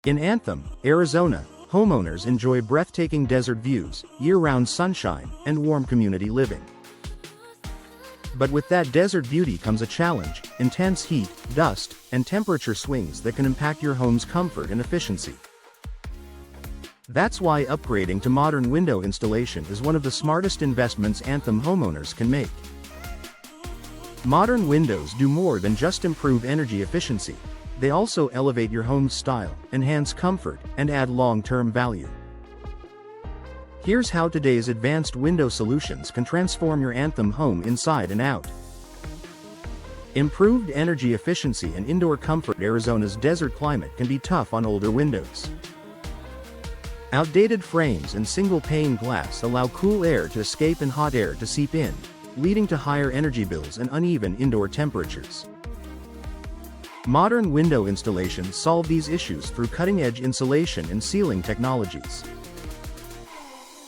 In Anthem, Arizona, homeowners enjoy breathtaking desert views, year-round sunshine, and warm community living. But with that desert beauty comes a challenge: intense heat, dust, and temperature swings that can impact your home's comfort and efficiency. That's why upgrading to modern window installation is one of the smartest investments Anthem homeowners can make. Modern windows do more than just improve energy efficiency. They also elevate your home's style, enhance comfort, and add long-term value. Here's how today's advanced window solutions can transform your Anthem home inside and out. Improved energy efficiency and indoor comfort. Arizona's desert climate can be tough on older windows. Outdated frames and single-pane glass allow cool air to escape and hot air to seep in, leading to higher energy bills and uneven indoor temperatures. Modern window installations solve these issues through cutting-edge insulation and sealing technologies.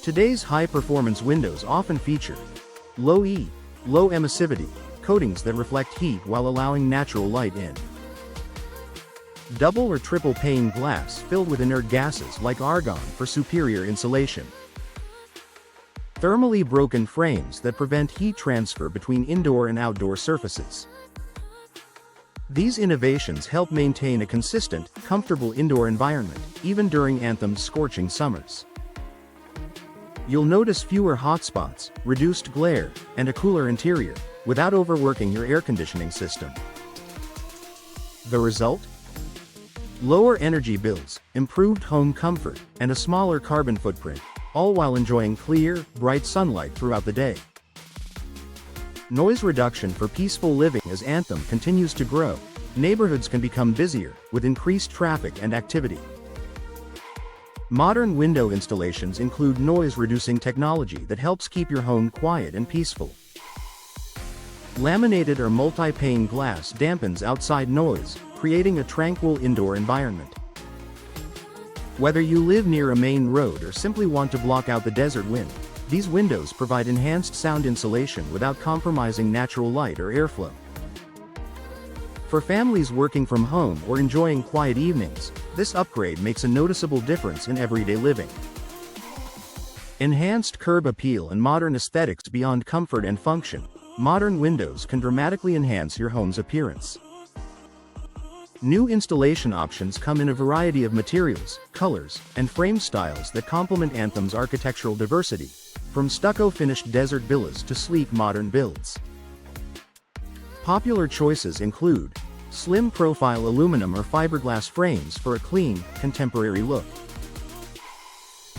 Today's high-performance windows often feature low emissivity coatings that reflect heat while allowing natural light in. Double or triple pane glass filled with inert gases like argon for superior insulation. Thermally broken frames that prevent heat transfer between indoor and outdoor surfaces. These innovations help maintain a consistent, comfortable indoor environment, even during Anthem's scorching summers. You'll notice fewer hotspots, reduced glare, and a cooler interior, without overworking your air conditioning system. The result? Lower energy bills, improved home comfort, and a smaller carbon footprint, all while enjoying clear, bright sunlight throughout the day. Noise reduction for peaceful living. As Anthem continues to grow, neighborhoods can become busier, with increased traffic and activity. Modern window installations include noise-reducing technology that helps keep your home quiet and peaceful. Laminated or multi-pane glass dampens outside noise, creating a tranquil indoor environment. Whether you live near a main road or simply want to block out the desert wind, these windows provide enhanced sound insulation without compromising natural light or airflow. For families working from home or enjoying quiet evenings, this upgrade makes a noticeable difference in everyday living. Enhanced curb appeal and modern aesthetics. Beyond comfort and function, modern windows can dramatically enhance your home's appearance. New installation options come in a variety of materials, colors, and frame styles that complement Anthem's architectural diversity, from stucco-finished desert villas to sleek modern builds. Popular choices include slim profile aluminum or fiberglass frames for a clean, contemporary look.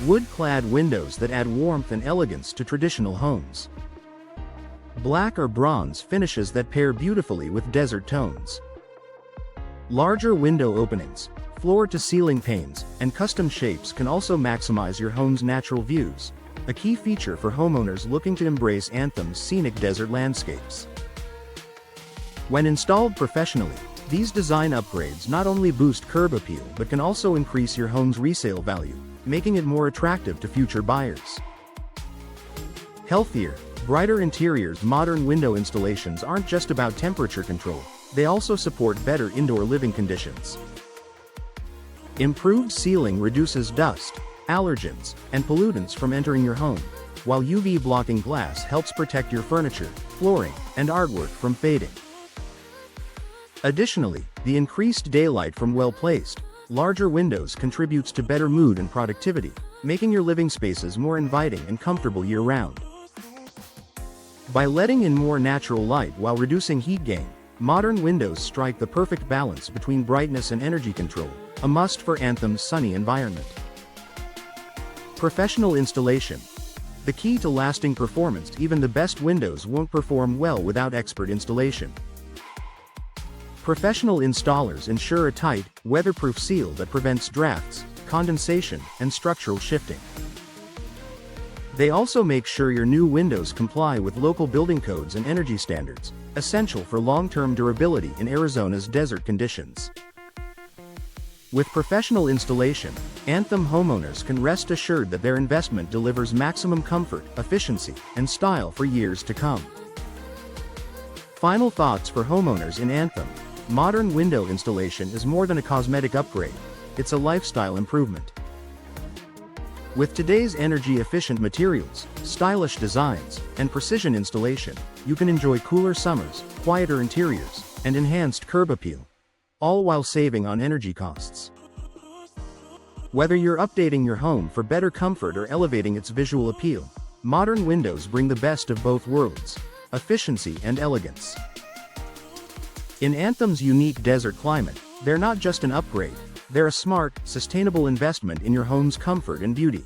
Wood-clad windows that add warmth and elegance to traditional homes. Black or bronze finishes that pair beautifully with desert tones. Larger window openings, floor-to-ceiling panes, and custom shapes can also maximize your home's natural views, a key feature for homeowners looking to embrace Anthem's scenic desert landscapes. When installed professionally, these design upgrades not only boost curb appeal but can also increase your home's resale value, making it more attractive to future buyers. Healthier, brighter interiors. Modern window installations aren't just about temperature control, they also support better indoor living conditions. Improved sealing reduces dust, allergens, and pollutants from entering your home, while UV-blocking glass helps protect your furniture, flooring, and artwork from fading. Additionally, the increased daylight from well-placed, larger windows contributes to better mood and productivity, making your living spaces more inviting and comfortable year-round. By letting in more natural light while reducing heat gain, modern windows strike the perfect balance between brightness and energy control, a must for Anthem's sunny environment. Professional installation. The key to lasting performance. Even the best windows won't perform well without expert installation. Professional installers ensure a tight, weatherproof seal that prevents drafts, condensation, and structural shifting. They also make sure your new windows comply with local building codes and energy standards, essential for long-term durability in Arizona's desert conditions. With professional installation, Anthem homeowners can rest assured that their investment delivers maximum comfort, efficiency, and style for years to come. Final thoughts for homeowners in Anthem. Modern window installation is more than a cosmetic upgrade. it's a lifestyle improvement. With today's energy-efficient materials, stylish designs, and precision installation, you can enjoy cooler summers, quieter interiors, and enhanced curb appeal, all while saving on energy costs. Whether you're updating your home for better comfort or elevating its visual appeal, modern windows bring the best of both worlds: efficiency and elegance. In Anthem's unique desert climate, they're not just an upgrade, they're a smart, sustainable investment in your home's comfort and beauty.